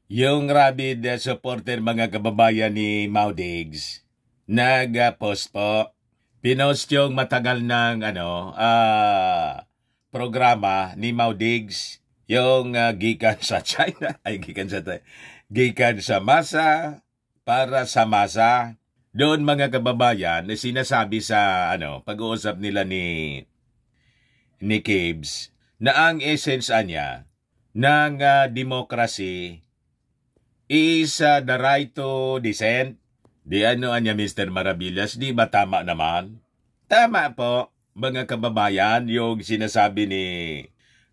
Yung rabid supporter mga kababayan ni Maudigs, nag-post po. Pinost yung matagal ng programa ni Maudigs, yung gikan sa China, gikan sa masa para sa masa. Doon mga kababayan, sinasabi sa pag-uusap nila ni Kibs na ang essence niya ng democracy is the right to dissent. Di niya Mr. Maravillas, di ba tama naman? Tama po, mga kababayan, yung sinasabi ni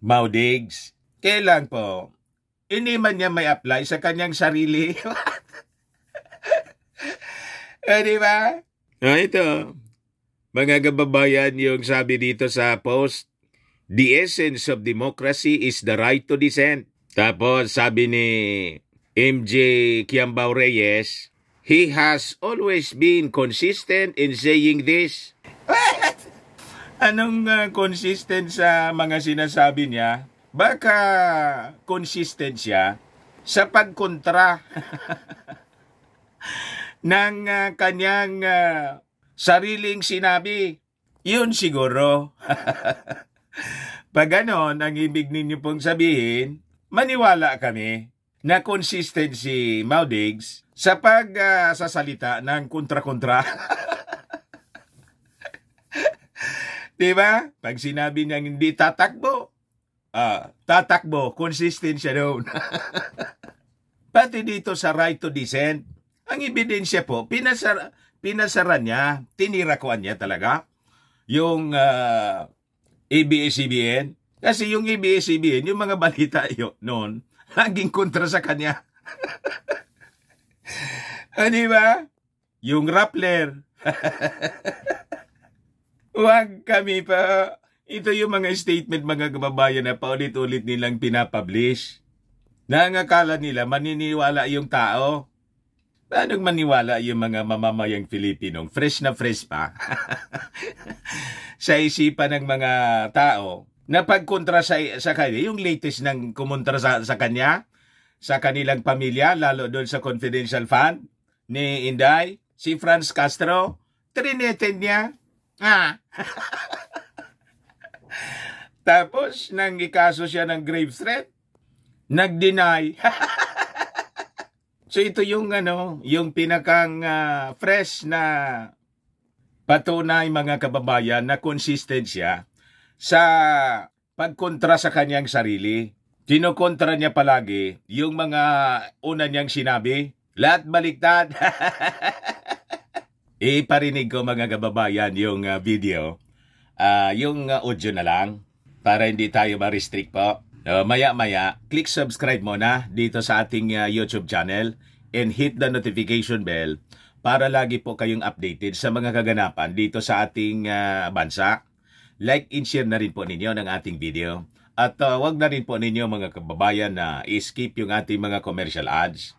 Maudigs. Kailan po, hindi man niya may apply sa kanyang sarili. Di ba? Ito, mga kababayan, yung sabi dito sa post, the essence of democracy is the right to dissent. Tapos sabi ni MJ Kiambao Reyes, he has always been consistent in saying this. What? Anong consistent sa mga sinasabi niya? Baka consistent siya sa pagkontra ng kanyang sariling sinabi. Yun siguro. Pag ganon, ang ibig ninyo pong sabihin, maniwala kami na consistency Maudigs sa pagsasalita ng kontra-kontra. Diba? Pag sinabi niyang hindi tatakbo, tatakbo, consistent siya doon. Pati dito sa right to dissent, ang ebidensya po, pinasara niya, tinirakuan niya talaga yung ABS-CBN. Kasi yung ABS-CBN, yung mga balita yun noon, laging kontra sa kanya. Di ba? Yung Rappler. Huwag kami pa. Ito yung mga statement mga kababayan na paulit-ulit nilang pinapublish. Nangakala nila maniniwala yung tao. Paano maniwala yung mga mamamayang Filipinong fresh na fresh pa sa isipan ng mga tao na pagkontra sa kanya, yung latest ng kumontra sa kanya, sa kanilang pamilya, lalo doon sa confidential fund ni Inday, si Franz Castro, trinated niya. Tapos, nang ikaso siya ng grave threat, nag-deny. So, ito yung, yung pinakang fresh na patunay mga kababayan na consistent siya sa pagkontra sa kanyang sarili. Kinokontra niya palagi yung mga una niyang sinabi. Lahat baliktad. Iparinig ko mga kababayan yung video. Yung audio na lang para hindi tayo ma-restrict po. Maya-maya, click subscribe muna dito sa ating YouTube channel and hit the notification bell para lagi po kayong updated sa mga kaganapan dito sa ating bansa. Like and share na rin po ninyo ng ating video. At wag na rin po ninyo mga kababayan na i-skip yung ating mga commercial ads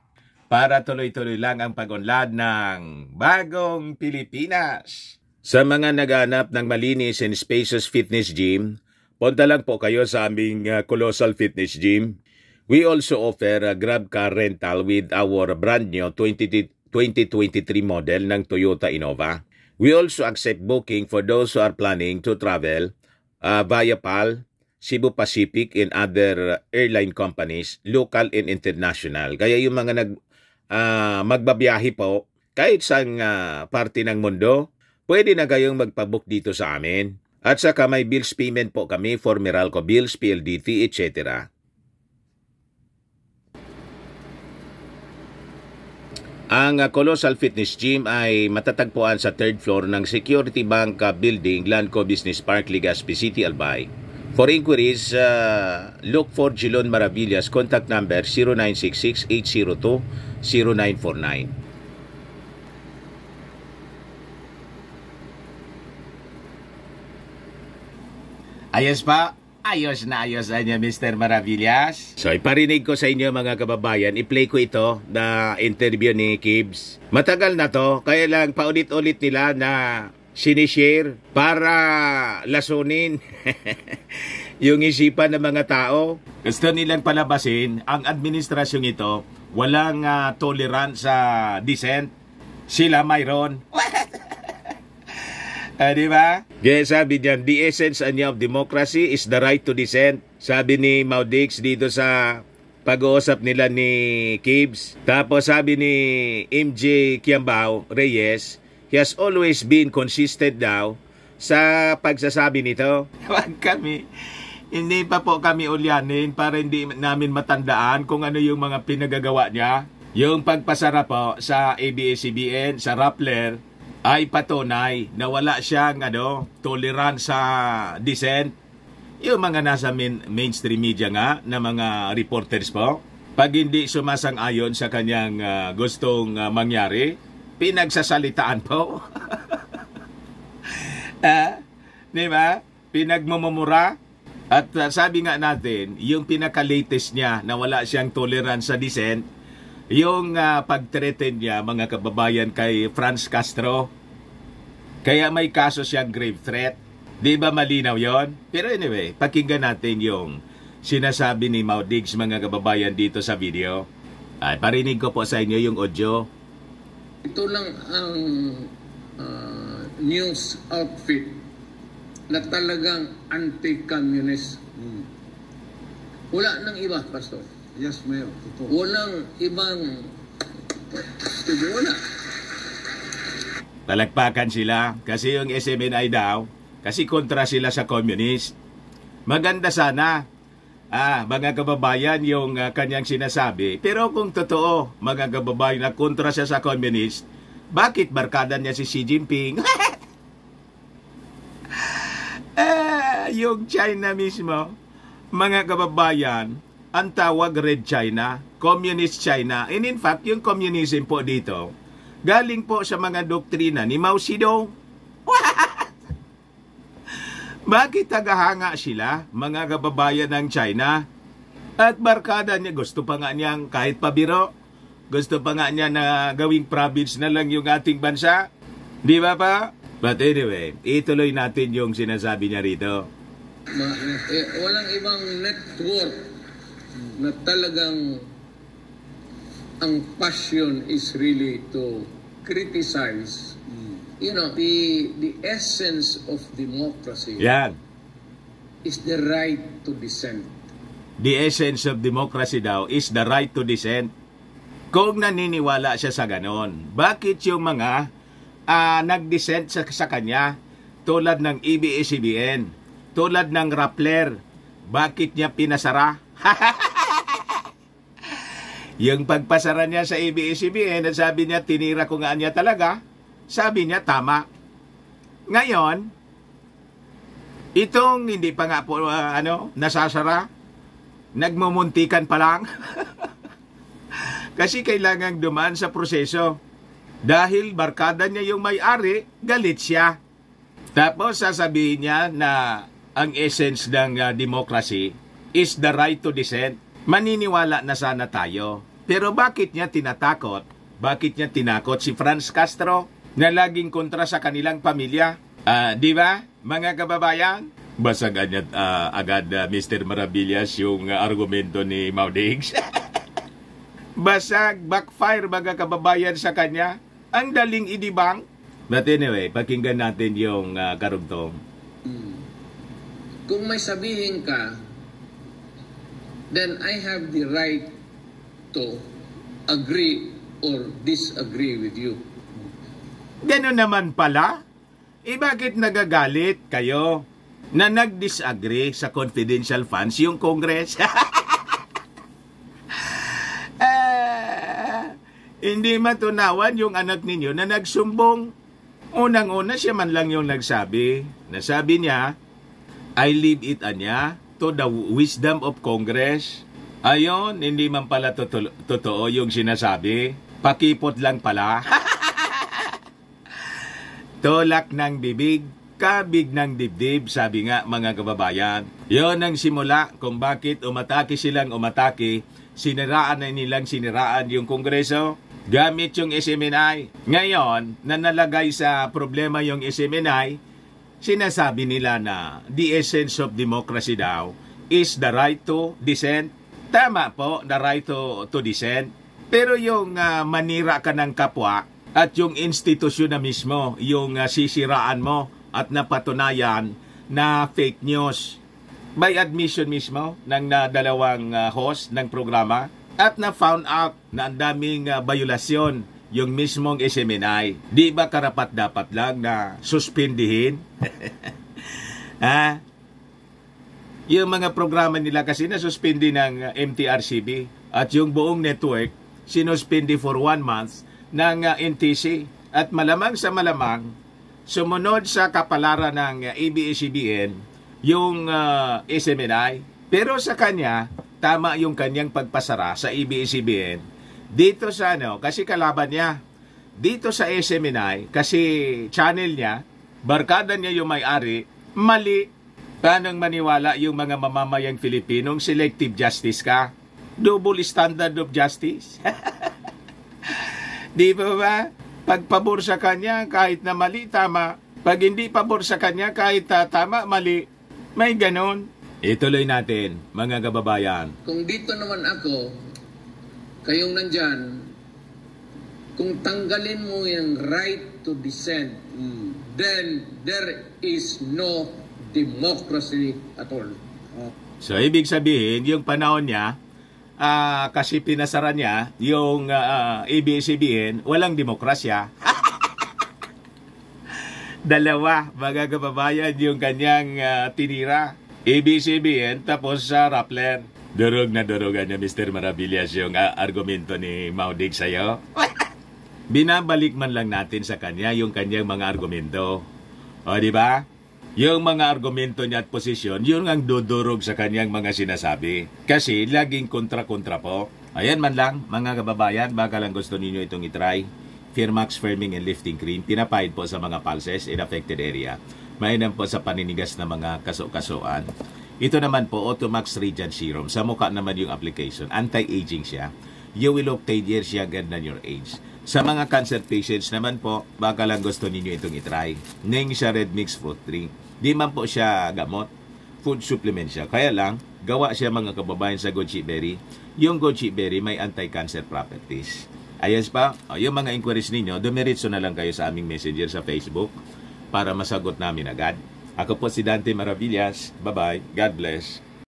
para tuloy-tuloy lang ang pag-unlad ng bagong Pilipinas. Sa mga naghanap ng malinis and spacious fitness gym, punta lang po kayo sa aming Colossal Fitness Gym. We also offer a grab car rental with our brand new 2023 model ng Toyota Innova. We also accept booking for those who are planning to travel via PAL, Cebu Pacific, and other airline companies, local and international. Kaya yung mga magbabiyahe po, kahit saan parte ng mundo, pwede na kayong magpabook dito sa amin. At saka may bills payment po kami for Meralco bills, PLDT, etc. Ang Colossal Fitness Gym ay matatagpuan sa 3rd floor ng Security Bank Building, Lanco Business Park, Legazpi City, Albay. For inquiries, look for Jilon Maravillas. Contact number 0966-802-0949. Ayos pa? Ayos na niya Mr. Maravillas. So iparinig ko sa inyo mga kababayan, i-play ko ito na interview ni Kibs. Matagal na to, kaya lang paulit-ulit nila na sinishare para lasunin yung isipan ng mga tao. Gusto nilang palabasin ang administrasyon ito walang tolerance sa dissent. Sila mayroon. Di ba? Kaya sabi niyan, the essence of democracy is the right to dissent. Sabi ni Maudix dito sa pag-uusap nila ni Kibs. Tapos sabi ni MJ Kiambao Reyes, he has always been consistent daw sa pagsasabi nito. Wag kami. Hindi pa po kami ulyanin para hindi namin matandaan kung ano yung mga pinagagawa niya. Yung pagpasara po sa ABS-CBN, sa Rappler, ay patunay na wala siyang tolerance sa dissent. Yung mga nasa mainstream media nga na mga reporters po, pag hindi sumasang-ayon sa kanyang gustong mangyari, pinagsasalitaan po. Di ba? Pinagmumura. At sabi nga natin, yung pinaka-latest niya na wala siyang tolerance sa dissent, yung pag-threaten niya mga kababayan kay Franz Castro. Kaya may kaso siyang grave threat. Di ba malinaw yon? Pero anyway, pakinggan natin yung sinasabi ni Maudix mga kababayan dito sa video. Ay, parinig ko po sa inyo yung audio. Ito lang ang news outfit na talagang anti-communist. Wala nang iba, Pastor. Yes, Mayor. Ito. Walang ibang studio. Wala. Talagpakan sila kasi yung SMNI daw, kasi kontra sila sa communist. Maganda sana, mga kababayan, yung kanyang sinasabi. Pero kung totoo, mga kababayan, na kontra siya sa communist, bakit barkada niya si Xi Jinping? Yung China mismo, mga kababayan, ang tawag Red China, Communist China. And in fact, yung communism po dito, galing po sa mga doktrina ni Mao Zedong. Bakit tagahanga sila, mga kababayan ng China? At barkada niya, gusto pa nga niyang kahit pabiro, gusto pa nga niya na gawing province na lang yung ating bansa. Di ba pa? But anyway, ituloy natin yung sinasabi niya rito. Walang ibang network na talagang ang passion is really to criticize. You know, the essence of democracy is the right to dissent. The essence of democracy daw is the right to dissent. Kung naniniwala siya sa ganon, bakit yung mga nag-dissent sa kanya tulad ng ABS-CBN, tulad ng Rappler, bakit niya pinasara? Yung pagpasara niya sa ABS-CBN, sabi niya, tinira ko nga niya talaga, sabi niya, tama. Ngayon, itong hindi pa nga po, nasasara, nagmumuntikan pa lang. Kasi kailangang dumaan sa proseso. Dahil barkada niya yung may-ari, galit siya. Tapos sasabihin niya na ang essence ng democracy is the right to dissent. Maniniwala na sana tayo. Pero bakit niya tinatakot? Bakit niya tinakot si Franz Castro na laging kontra sa kanilang pamilya? Di ba, mga kababayan? Basag agad Mr. Maravillas yung argumento ni Maudix. Basag, backfire mga kababayan sa kanya. Ang daling idibang. But anyway, pakinggan natin yung karugtong. Kung may sabihin ka, then I have the right to agree or disagree with you. Gano'n naman pala? Bakit nagagalit kayo na nag-disagree sa confidential funds yung Congress? Hindi matunawan yung anak ninyo na nagsumbong. Unang-una siya man lang yung nagsabi. Nasabi niya, I leave it to the wisdom of Congress. Ayon, hindi man pala totoo yung sinasabi. Pakipot lang pala. Tulak ng bibig, kabig ng dibdib, sabi nga mga kababayan. Yon ang simula kung bakit silang umatake. Siniraan na nilang siniraan yung Kongreso. Gamit yung SMNI. Ngayon, na nalagay sa problema yung SMNI, sinasabi nila na the essence of democracy daw is the right to dissent. Tama po, the right to dissent. Pero yung manira ka ng kapwa at yung institusyon na mismo, yung sisiraan mo at napatunayan na fake news by admission mismo ng dalawang host ng programa at na found out na ang daming violasyon yung mismong SMNI. Di ba karapat dapat lang na suspindihin? Ha? Yung mga programa nila kasi na suspindi ng MTRCB at yung buong network sinuspindi for 1 month ng NTC at malamang sa malamang sumunod sa kapalaran ng ABS-CBN yung SMNI. Pero sa kanya, tama yung kanyang pagpasara sa ABS-CBN dito sa kasi kalaban niya. Dito sa SMNI, kasi channel niya, barkada niya yung may-ari, mali. Paano maniwala yung mga mamamayang Filipinong selective justice ka? Double standard of justice? Di ba? Pag pabor sa kanya, kahit na mali, tama. Pag hindi pabor sa kanya, kahit tama, mali. May ganon. Ituloy natin, mga kababayan. Kung dito naman ako, kayong nandyan, kung tanggalin mo yung right to dissent, then there is no democracy at all. So, ibig sabihin, yung panahon niya, kasi pinasara niya, yung ABS-CBN, walang demokrasya. Dalawa, mga kababayan, yung kanyang tinira. ABS-CBN, tapos sa Rappler. Durog na durogan niya, Mr. Maravillas, yung argumento ni Maudig sa'yo. Binabalik man lang natin sa kanya yung kanyang mga argumento. O, di ba? Yung mga argumento niya at posisyon, yun ang dudurog sa kanyang mga sinasabi. Kasi laging kontra-kontra po. Ayan man lang, mga kababayan, baka lang gusto ninyo itong itry. Firmax Firming and Lifting Cream, pinapahid po sa mga pulses in affected area. Mainam po sa paninigas na mga kaso-kasuan. Ito naman po, Automax Radiant Serum. Sa mukha naman yung application. Anti-aging siya. You will look 10 years younger than your age. Sa mga cancer patients naman po, baka lang gusto ninyo itong itry. Ning siya Red Mix Fruit 3. Di man po siya gamot, food supplement siya. Kaya lang, gawa siya mga kababayan sa goji berry. Yung goji berry may anti-cancer properties. Ayos pa, yung mga inquiries ninyo, dumiritso na lang kayo sa aming messenger sa Facebook para masagot namin agad. Ako po si Dante Maravillas. Bye-bye. God bless.